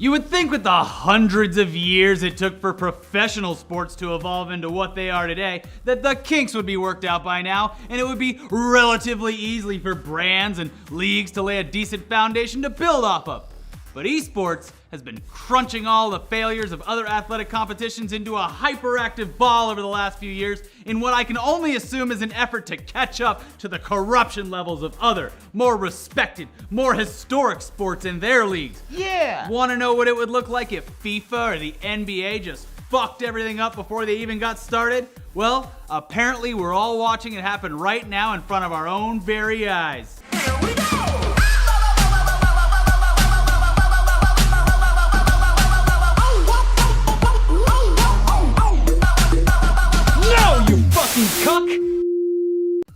You would think with the hundreds of years it took for professional sports to evolve into what they are today, that the kinks would be worked out by now, and it would be relatively easy for brands and leagues to lay a decent foundation to build off of. But eSports has been crunching all the failures of other athletic competitions into a hyperactive ball over the last few years in what I can only assume is an effort to catch up to the corruption levels of other, more respected, more historic sports in their leagues. Yeah! Want to know what it would look like if FIFA or the NBA just fucked everything up before they even got started? Well, apparently we're all watching it happen right now in front of our own very eyes. Here we go!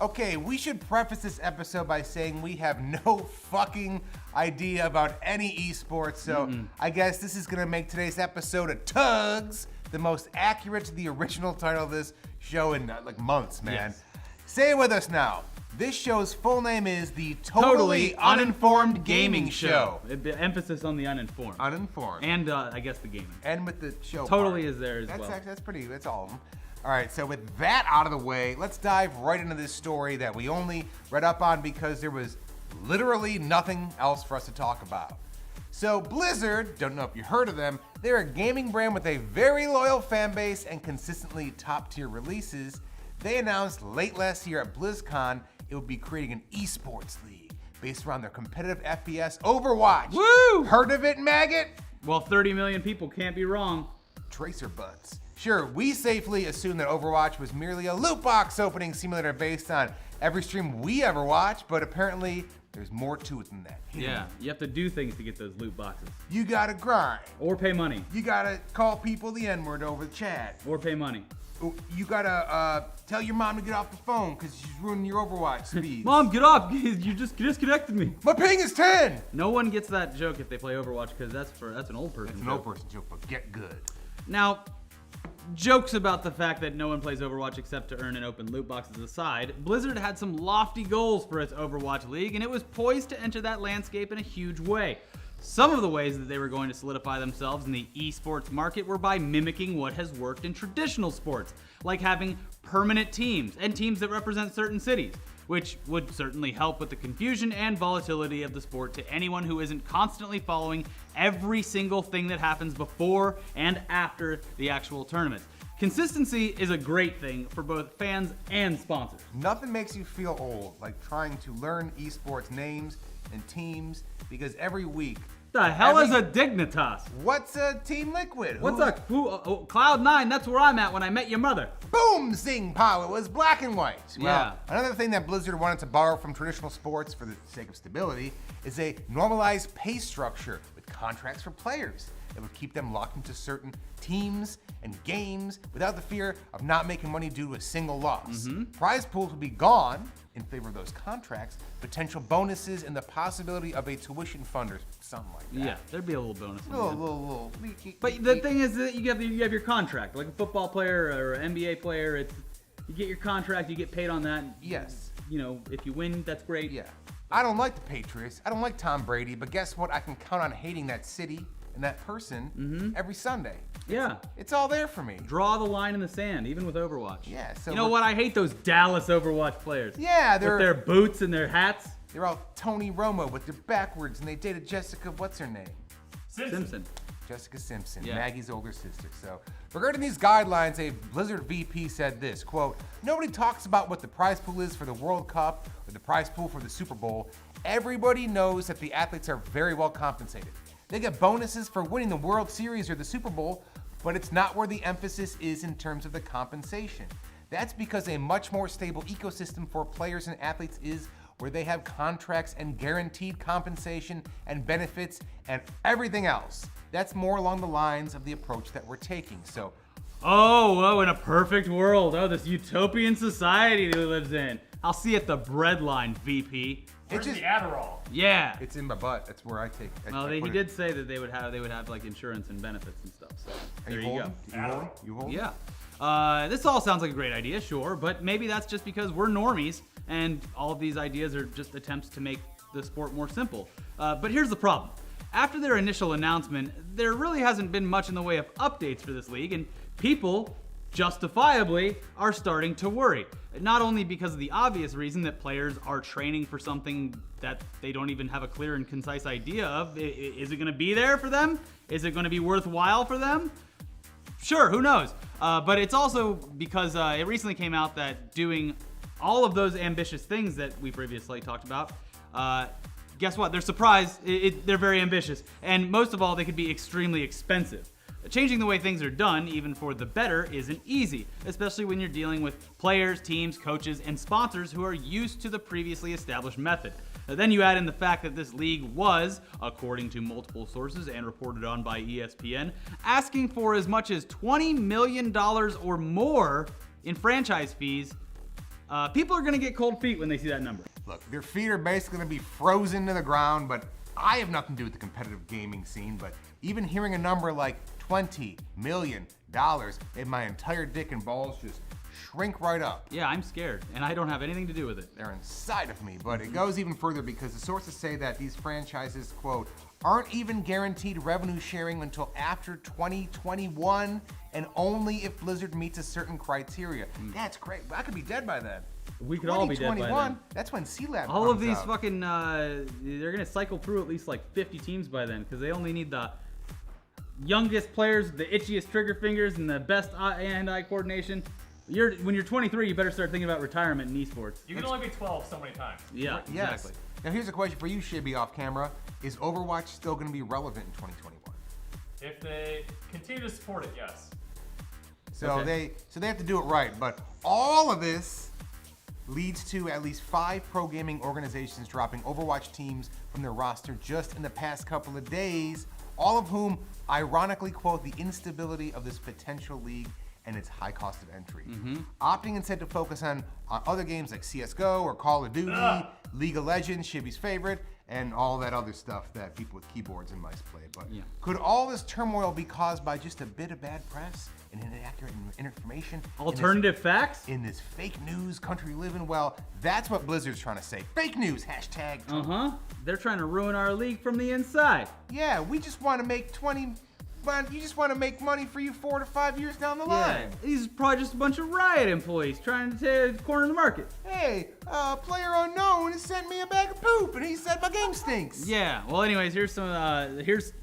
Okay, we should preface this episode by saying we have no fucking idea about any esports, so I guess this is gonna make today's episode of T.U.G.S the most accurate to the original title of this show in like months, man. Yes. Say it with us now. This show's full name is the Totally Uninformed Gaming Show. Emphasis on the uninformed. Uninformed. And I guess the gaming. And with the show Totally part. is there as well. That's all of them. All right, so with that out of the way, let's dive right into this story that we only read up on because there was literally nothing else for us to talk about. So Blizzard, don't know if you heard of them, they're a gaming brand with a very loyal fan base and consistently top tier releases. They announced late last year at BlizzCon it would be creating an esports league based around their competitive FPS Overwatch. Woo! Heard of it, maggot? Well, 30 million people can't be wrong. Tracer butts. Sure, we safely assumed that Overwatch was merely a loot box opening simulator based on every stream we ever watch, but apparently there's more to it than that. Yeah, you have to do things to get those loot boxes. You gotta grind. Or pay money. You gotta call people the N-word over the chat. Or pay money. You gotta tell your mom to get off the phone because she's ruining your Overwatch speed. Mom, get off! You just disconnected me. My ping is 10! No one gets that joke if they play Overwatch because that's an old person It's an old person joke, but get good. Now, jokes about the fact that no one plays Overwatch except to earn and open loot boxes aside, Blizzard had some lofty goals for its Overwatch League, and it was poised to enter that landscape in a huge way. Some of the ways that they were going to solidify themselves in the esports market were by mimicking what has worked in traditional sports, like having permanent teams and teams that represent certain cities, which would certainly help with the confusion and volatility of the sport to anyone who isn't constantly following every single thing that happens before and after the actual tournament. Consistency is a great thing for both fans and sponsors. Nothing makes you feel old like trying to learn esports names and teams because every week. The hell is a Dignitas? What's a Team Liquid? What's Cloud9? That's where I'm at when I met your mother. Boom! Zing pow! It was black and white. Yeah. Well, another thing that Blizzard wanted to borrow from traditional sports for the sake of stability is a normalized pay structure with contracts for players. It would keep them locked into certain teams and games without the fear of not making money due to a single loss. Prize pools would be gone in favor of those contracts, potential bonuses, and the possibility of a tuition fund or something like that. Yeah, there'd be a little bonus. Little. But the thing is that you have your contract, like a football player or an NBA player. You get your contract, you get paid on that. Yes. You know, if you win, that's great. Yeah. I don't like the Patriots. I don't like Tom Brady, but guess what? I can count on hating that city and that person every Sunday. Yeah. It's all there for me. Draw the line in the sand, even with Overwatch. Yeah. So you know what? I hate those Dallas Overwatch players. Yeah, with their boots and their hats. They're all Tony Romo with their backwards, and they dated Jessica. What's her name? Simpson. Jessica Simpson, Yeah. Maggie's older sister. So, regarding these guidelines, a Blizzard VP said this, quote, "Nobody talks about what the prize pool is for the World Cup or the prize pool for the Super Bowl. Everybody knows that the athletes are very well compensated. They get bonuses for winning the World Series or the Super Bowl, but it's not where the emphasis is in terms of the compensation. That's because a much more stable ecosystem for players and athletes is where they have contracts and guaranteed compensation and benefits and everything else. That's more along the lines of the approach that we're taking." So, in a perfect world. Oh, this utopian society that he lives in. I'll see you at the breadline, VP. Where's the Adderall? Yeah. it's in my butt. That's where I take it. Well, he did say that they would have like insurance and benefits and stuff. So there you go. You hold? Yeah. This all sounds like a great idea, sure, but maybe that's just because we're normies and all of these ideas are just attempts to make the sport more simple. But here's the problem. After their initial announcement, there really hasn't been much in the way of updates for this league, and people, justifiably, are starting to worry. Not only because of the obvious reason that players are training for something that they don't even have a clear and concise idea of. Is it going to be there for them? Is it going to be worthwhile for them? Sure, who knows? But it's also because it recently came out that doing all of those ambitious things that we previously talked about, guess what? They're surprised. They're very ambitious. And most of all, they could be extremely expensive. Changing the way things are done, even for the better, isn't easy, especially when you're dealing with players, teams, coaches, and sponsors who are used to the previously established method. Then you add in the fact that this league was, according to multiple sources and reported on by ESPN, asking for as much as $20 million or more in franchise fees. People are going to get cold feet when they see that number. Look, their feet are basically going to be frozen to the ground, but I have nothing to do with the competitive gaming scene, but even hearing a number like $20 million made my entire dick and balls just shrink right up. Yeah, I'm scared, and I don't have anything to do with it. They're inside of me, but it goes even further because the sources say that these franchises, quote, aren't even guaranteed revenue sharing until after 2021, and only if Blizzard meets a certain criteria. That's great. I could be dead by then. We could all be dead by then. That's when C-Lab all of these out. fucking, they're gonna cycle through at least like 50 teams by then, because they only need the youngest players, the itchiest trigger fingers, and the best hand-eye coordination. When you're 23, you better start thinking about retirement in esports. You can only be 12 so many times. Yeah, yes. Exactly. Now here's a question for you, Shibby, off camera. Is Overwatch still going to be relevant in 2021? If they continue to support it, yes. So Okay. they have to do it right. But all of this leads to at least 5 pro gaming organizations dropping Overwatch teams from their roster just in the past couple of days, all of whom ironically quote the instability of this potential league and its high cost of entry. Opting instead to focus on other games like CSGO or Call of Duty, League of Legends, Shibby's favorite, and all that other stuff that people with keyboards and mice play. But could all this turmoil be caused by just a bit of bad press and inaccurate information? Alternative facts? In this fake news country we live in? Well, that's what Blizzard's trying to say. Fake news, hashtag. They're trying to ruin our league from the inside. Yeah, we just want to make you just want to make money for you 4 to 5 years down the line. These are probably just a bunch of Riot employees trying to corner the market. Hey, player unknown has sent me a bag of poop, and he said my game stinks. Yeah. Well, anyways, here's some. Here's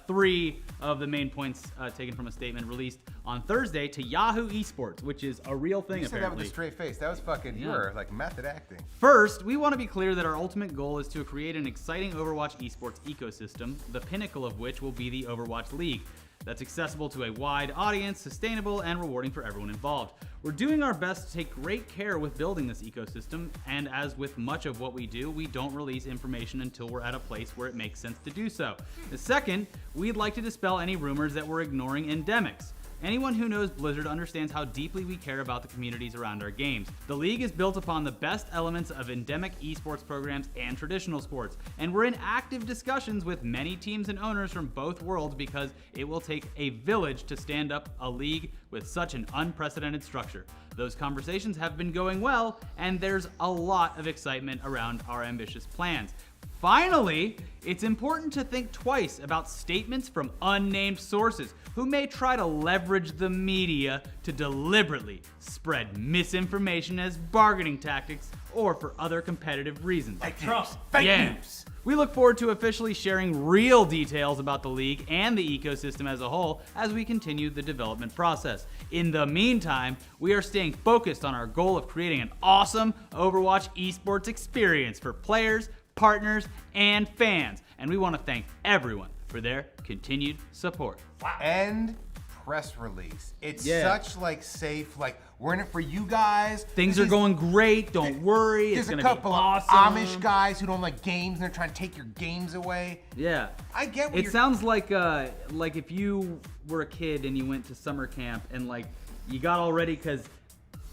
3 of the main points taken from a statement released on Thursday to Yahoo eSports, which is a real thing. You said apparently. that with a straight face. That was fucking you like method acting. First, we want to be clear that our ultimate goal is to create an exciting Overwatch esports ecosystem, the pinnacle of which will be the Overwatch League. That's accessible to a wide audience, sustainable, and rewarding for everyone involved. We're doing our best to take great care with building this ecosystem, and as with much of what we do, we don't release information until we're at a place where it makes sense to do so. The second, we'd like to dispel any rumors that we're ignoring endemics. Anyone who knows Blizzard understands how deeply we care about the communities around our games. The league is built upon the best elements of endemic esports programs and traditional sports, and we're in active discussions with many teams and owners from both worlds because it will take a village to stand up a league with such an unprecedented structure. Those conversations have been going well, and there's a lot of excitement around our ambitious plans. Finally, it's important to think twice about statements from unnamed sources who may try to leverage the media to deliberately spread misinformation as bargaining tactics or for other competitive reasons. Like Trump. Fake news. We look forward to officially sharing real details about the league and the ecosystem as a whole as we continue the development process. In the meantime, we are staying focused on our goal of creating an awesome Overwatch esports experience for players, partners, and fans. And we want to thank everyone for their continued support. Wow. End press release. It's such like safe, like we're in it for you guys. Things are going great. Don't worry. It's There's a going to be couple awesome. of Amish guys who don't like games and they're trying to take your games away. Yeah. I get what It you're sounds like if you were a kid and you went to summer camp and like you got all ready because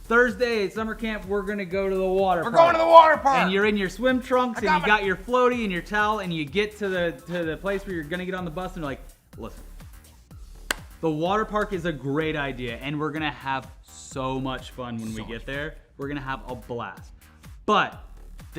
Thursday at summer camp we're gonna go to the water park. We're going to the water park. And you're in your swim trunks and got you got your floaty and your towel and you get to the place where you're gonna get on the bus and you're like, listen, the water park is a great idea and we're gonna have so much fun when we get there. We're gonna have a blast. But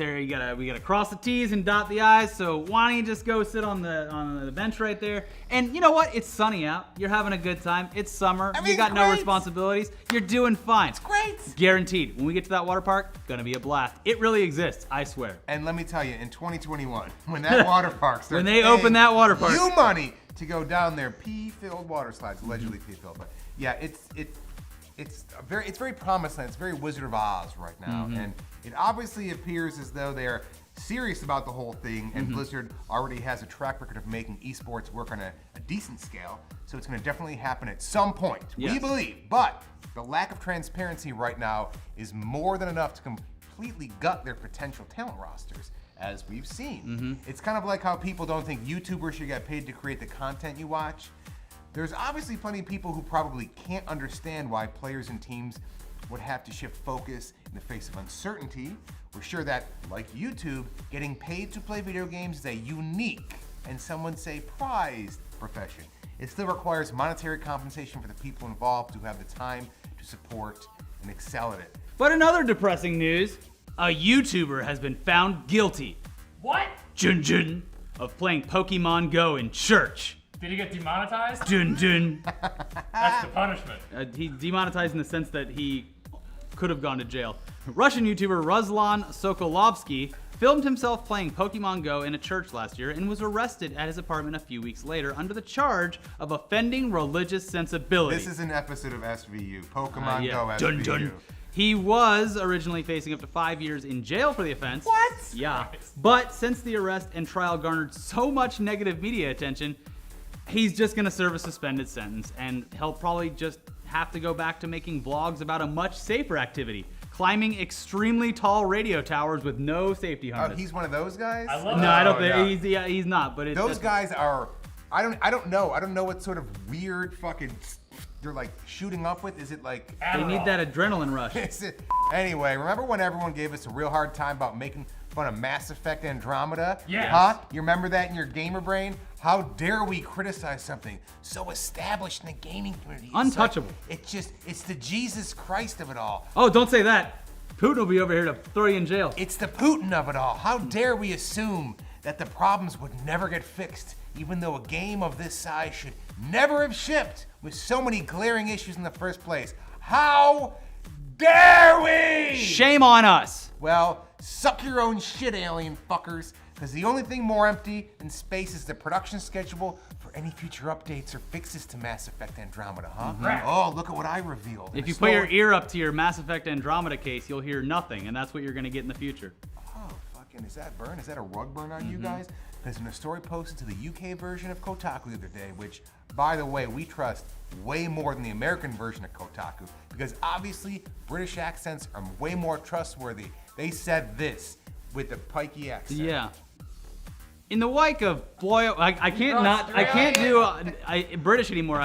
there. We gotta cross the T's and dot the I's. So why don't you just go sit on the bench right there? And you know what? It's sunny out. You're having a good time. It's summer. I mean, You got it's no great. responsibilities. You're doing fine. It's great. Guaranteed. When we get to that water park, gonna be a blast. It really exists. I swear. And let me tell you, in 2021, when that water park starts When they paying open that water park. you money to go down there, pee-filled water slides, allegedly pee-filled, but yeah, it's very promised land. It's very Wizard of Oz right now, and it obviously appears as though they are serious about the whole thing, and Blizzard already has a track record of making esports work on a decent scale, so it's going to definitely happen at some point. Yes. We believe, but the lack of transparency right now is more than enough to completely gut their potential talent rosters, as we've seen. It's kind of like how people don't think YouTubers should get paid to create the content you watch. There's obviously plenty of people who probably can't understand why players and teams would have to shift focus in the face of uncertainty. We're sure that, like YouTube, getting paid to play video games is a unique, and some would say prized, profession. It still requires monetary compensation for the people involved who have the time to support and excel at it. But in other depressing news, a YouTuber has been found guilty. What? Jun jun, of playing Pokemon Go in church. Did he get demonetized? Jun jun. That's the punishment. He demonetized in the sense that he could have gone to jail. Russian YouTuber Ruslan Sokolovsky filmed himself playing Pokemon Go in a church last year and was arrested at his apartment a few weeks later under the charge of offending religious sensibilities. This is an episode of SVU, Pokemon Yeah. Go SVU. Dun, dun. He was originally facing up to 5 years in jail for the offense. What? Yeah. But since the arrest and trial garnered so much negative media attention, he's just gonna serve a suspended sentence, and he'll probably just have to go back to making vlogs about a much safer activity, climbing extremely tall radio towers with no safety Oh, harness. he's one of those guys? I love No, that. I don't Oh, think yeah. he's not. But it's Those guys are, I don't know what sort of weird fucking, they're like shooting up with. Is it like, They need that adrenaline rush. is it? Anyway, remember when everyone gave us a real hard time about making fun of Mass Effect Andromeda? Yes. Huh? You remember that in your gamer brain? How dare we criticize something so established in the gaming community? It's Untouchable. Like, it's the Jesus Christ of it all. Oh, don't say that. Putin will be over here to throw you in jail. It's the Putin of it all. How dare we assume that the problems would never get fixed, even though a game of this size should never have shipped with so many glaring issues in the first place. How dare we? Shame on us. Well, suck your own shit, alien fuckers, because the only thing more empty than space is the production schedule for any future updates or fixes to Mass Effect Andromeda, huh? Right. Oh, look at what I revealed. If In you a put your story- ear up to your Mass Effect Andromeda case, you'll hear nothing, and that's what you're gonna get in the future. Oh, fucking, is that burn? Is that a rug burn on you guys? Because in a story posted to the UK version of Kotaku the other day, which, by the way, we trust way more than the American version of Kotaku, because obviously British accents are way more trustworthy. They said this with the pikey accent. Yeah. In the wake of boy, I can't do British anymore.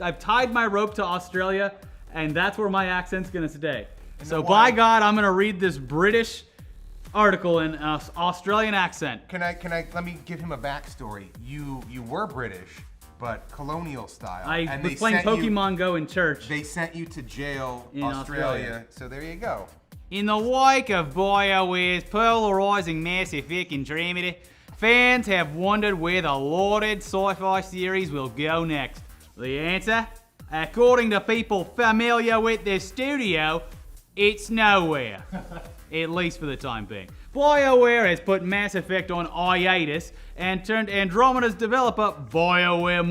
I've tied my rope to Australia, and that's where my accent's gonna stay. So the by way- God, I'm gonna read this British article in an Australian accent. Can I let me give him a backstory. You were British, but colonial style. I and was they playing sent you- Pokemon Go in church. They sent you to jail, In Australia. Australia. So there you go. In the wake of BioWare's polarizing Mass Effect Andromeda, fans have wondered where the lauded sci-fi series will go next. The answer? According to people familiar with the studio, it's nowhere. At least for the time being. BioWare has put Mass Effect on hiatus and turned Andromeda's developer, BioWare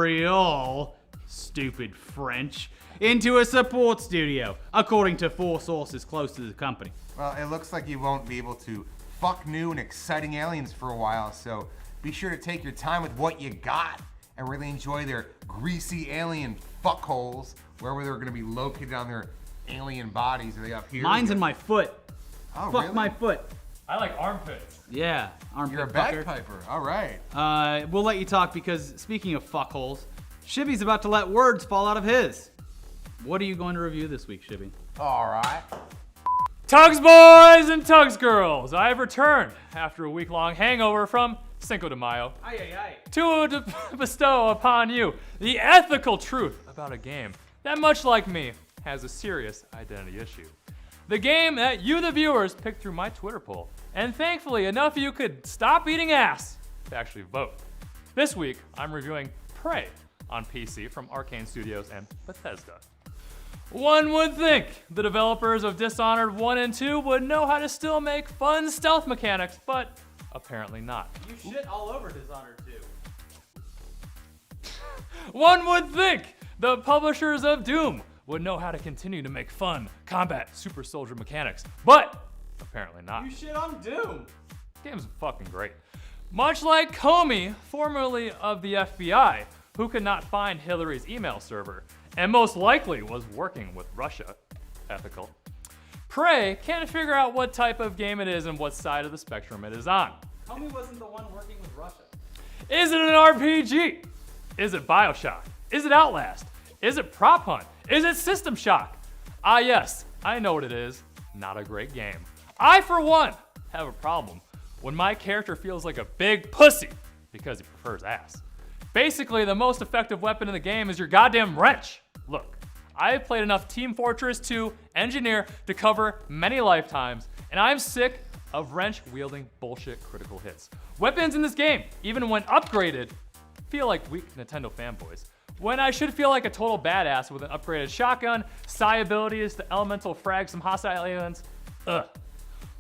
Montreal, stupid French, into a support studio, according to 4 sources close to the company. Well, it looks like you won't be able to fuck new and exciting aliens for a while, so be sure to take your time with what you got and really enjoy their greasy alien fuckholes, wherever they're going to be located on their alien bodies. Are they up here? Mine's in my foot. Oh, Fuck really? my foot. I like armpits. Yeah, armpit You're a fucker. bagpiper. All right. We'll let you talk because speaking of fuckholes, Shibby's about to let words fall out of his. What are you going to review this week, Shibby? All right. Tugs boys and Tugs girls, I have returned after a week-long hangover from Cinco de Mayo to bestow upon you the ethical truth about a game that, much like me, has a serious identity issue. The game that you, the viewers, picked through my Twitter poll And thankfully, enough of you could stop eating ass to actually vote. This week, I'm reviewing Prey on PC from Arcane Studios and Bethesda. One would think the developers of Dishonored 1 and 2 would know how to still make fun stealth mechanics, but apparently not. You shit all over Dishonored 2. One would think the publishers of Doom would know how to continue to make fun combat super soldier mechanics, but apparently not. You shit on Doom. Game's fucking great. Much like Comey, formerly of the FBI, who could not find Hillary's email server, and most likely was working with Russia. Ethical. Prey can't figure out what type of game it is and what side of the spectrum it is on. Comey wasn't the one working with Russia. Is it an RPG? Is it BioShock? Is it Outlast? Is it Prop Hunt? Is it System Shock? Ah yes, I know what it is. Not a great game. I, for one, have a problem when my character feels like a big pussy because he prefers ass. Basically, the most effective weapon in the game is your goddamn wrench. Look, I've played enough Team Fortress 2 Engineer to cover many lifetimes, and I'm sick of wrench-wielding bullshit critical hits. Weapons in this game, even when upgraded, feel like weak Nintendo fanboys. When I should feel like a total badass with an upgraded shotgun, psi abilities to elemental frag some hostile aliens. Ugh.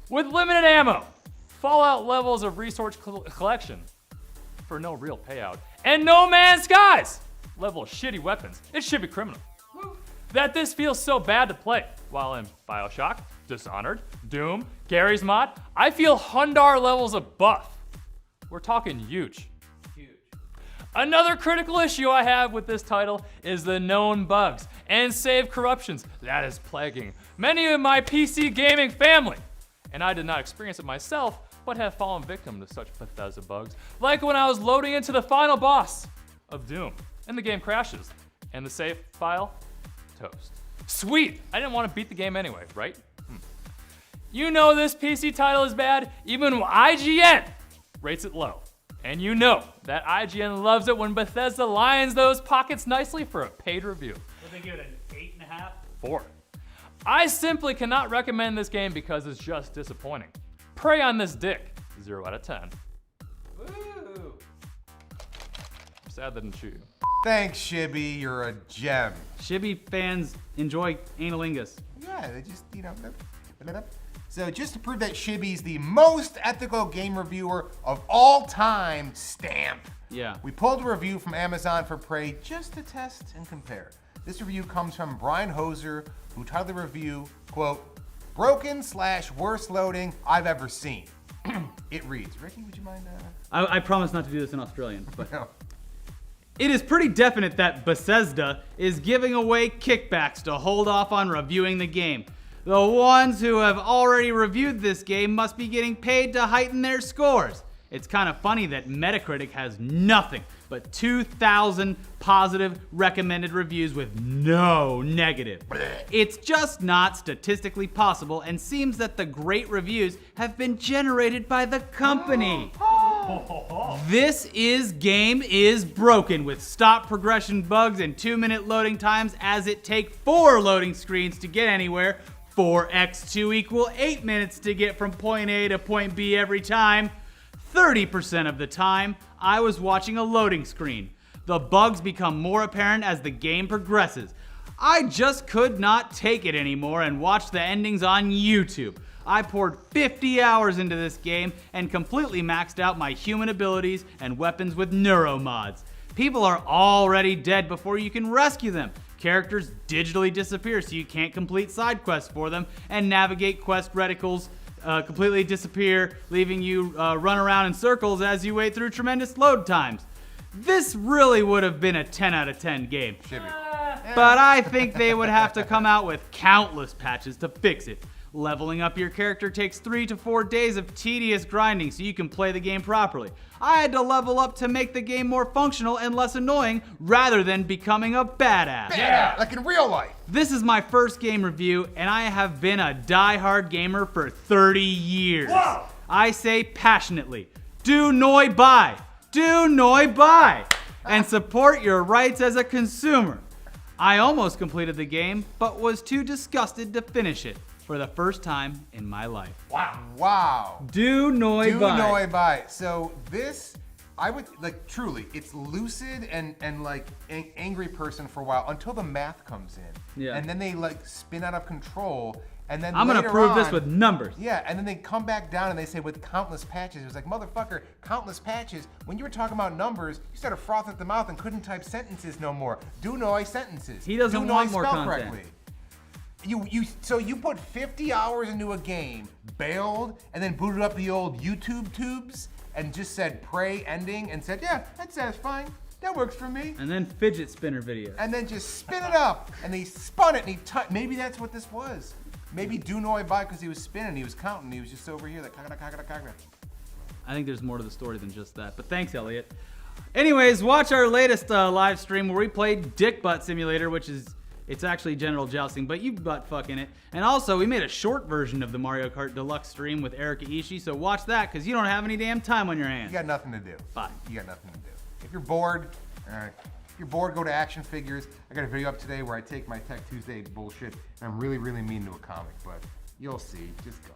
With limited ammo, Fallout levels of resource collection for no real payout, and No Man's Skies level of shitty weapons. It should be criminal. That this feels so bad to play, while in BioShock, Dishonored, Doom, Gary's Mod, I feel Hundar levels of buff. We're talking huge. Another critical issue I have with this title is the known bugs and save corruptions that is plaguing many of my PC gaming family. And I did not experience it myself, but have fallen victim to such Bethesda bugs, like when I was loading into the final boss of Doom, and the game crashes, and the save file, toast. Sweet, I didn't want to beat the game anyway, right? You know this PC title is bad, even when IGN rates it low. And you know that IGN loves it when Bethesda lines those pockets nicely for a paid review. Would they give it an 8.5? 4. I simply cannot recommend this game because it's just disappointing. Prey on this dick, 0 out of 10. Woo! I'm sad that didn't shoot you. Thanks, Shibby. You're a gem. Shibby fans enjoy analingus. Yeah, they just, So just to prove that Shibby's the most ethical game reviewer of all time, stamp. Yeah. We pulled a review from Amazon for Prey just to test and compare. This review comes from Brian Hoser, who titled the review, quote, broken/worst loading I've ever seen. It reads, Ricky, would you mind? I promise not to do this in Australian, but No. it is pretty definite that Bethesda is giving away kickbacks to hold off on reviewing the game. The ones who have already reviewed this game must be getting paid to heighten their scores. It's kind of funny that Metacritic has nothing but 2,000 positive recommended reviews with no negative. It's just not statistically possible and seems that the great reviews have been generated by the company. This game is broken with stop progression bugs and 2-minute loading times as it takes 4 loading screens to get anywhere. 4x2 equal 8 minutes to get from point A to point B every time. 30% of the time, I was watching a loading screen. The bugs become more apparent as the game progresses. I just could not take it anymore and watched the endings on YouTube. I poured 50 hours into this game and completely maxed out my human abilities and weapons with neuromods. People are already dead before you can rescue them. Characters digitally disappear so you can't complete side quests for them, and navigate quest reticles completely disappear, leaving you run around in circles as you wait through tremendous load times. This really would have been a 10 out of 10 game. But I think they would have to come out with countless patches to fix it. Leveling up your character takes 3 to 4 days of tedious grinding so you can play the game properly. I had to level up to make the game more functional and less annoying rather than becoming a badass. Yeah, like in real life. This is my first game review and I have been a die-hard gamer for 30 years. Whoa. I say passionately, do noi buy. Do noi buy. And support your rights as a consumer. I almost completed the game, but was too disgusted to finish it. for the first time in my life. Wow. Wow. Do noi Do bai. noi bai. So this, I would like truly, it's lucid and like angry person for a while until the math comes in. Yeah. And then they like spin out of control. And then I'm gonna later prove this on- with numbers. Yeah, and then they come back down and they say with countless patches. It was like, motherfucker, countless patches. When you were talking about numbers, you started frothing at the mouth and couldn't type sentences no more. Do noi sentences. He doesn't Do noi want more spell content. correctly. So you put 50 hours into a game, bailed, and then booted up the old YouTube tubes and just said pray ending and said, yeah, that's satisfying. That works for me. And then fidget spinner video. And then just spin it up. And they spun it and maybe that's what this was. Maybe do noi bai because he was spinning, he was counting, he was just over here like kagada. I think there's more to the story than just that. But thanks, Elliot. Anyways, watch our latest live stream where we played Dick Butt Simulator, which is, it's actually general jousting, but you butt fucking it. And also, we made a short version of the Mario Kart Deluxe stream with Erika Ishii, so watch that because you don't have any damn time on your hands. You got nothing to do. Fine. You got nothing to do. If you're bored, if you're bored, go to Action Figures. I got a video up today where I take my Tech Tuesday bullshit and I'm really, really mean to a comic, but you'll see. Just go.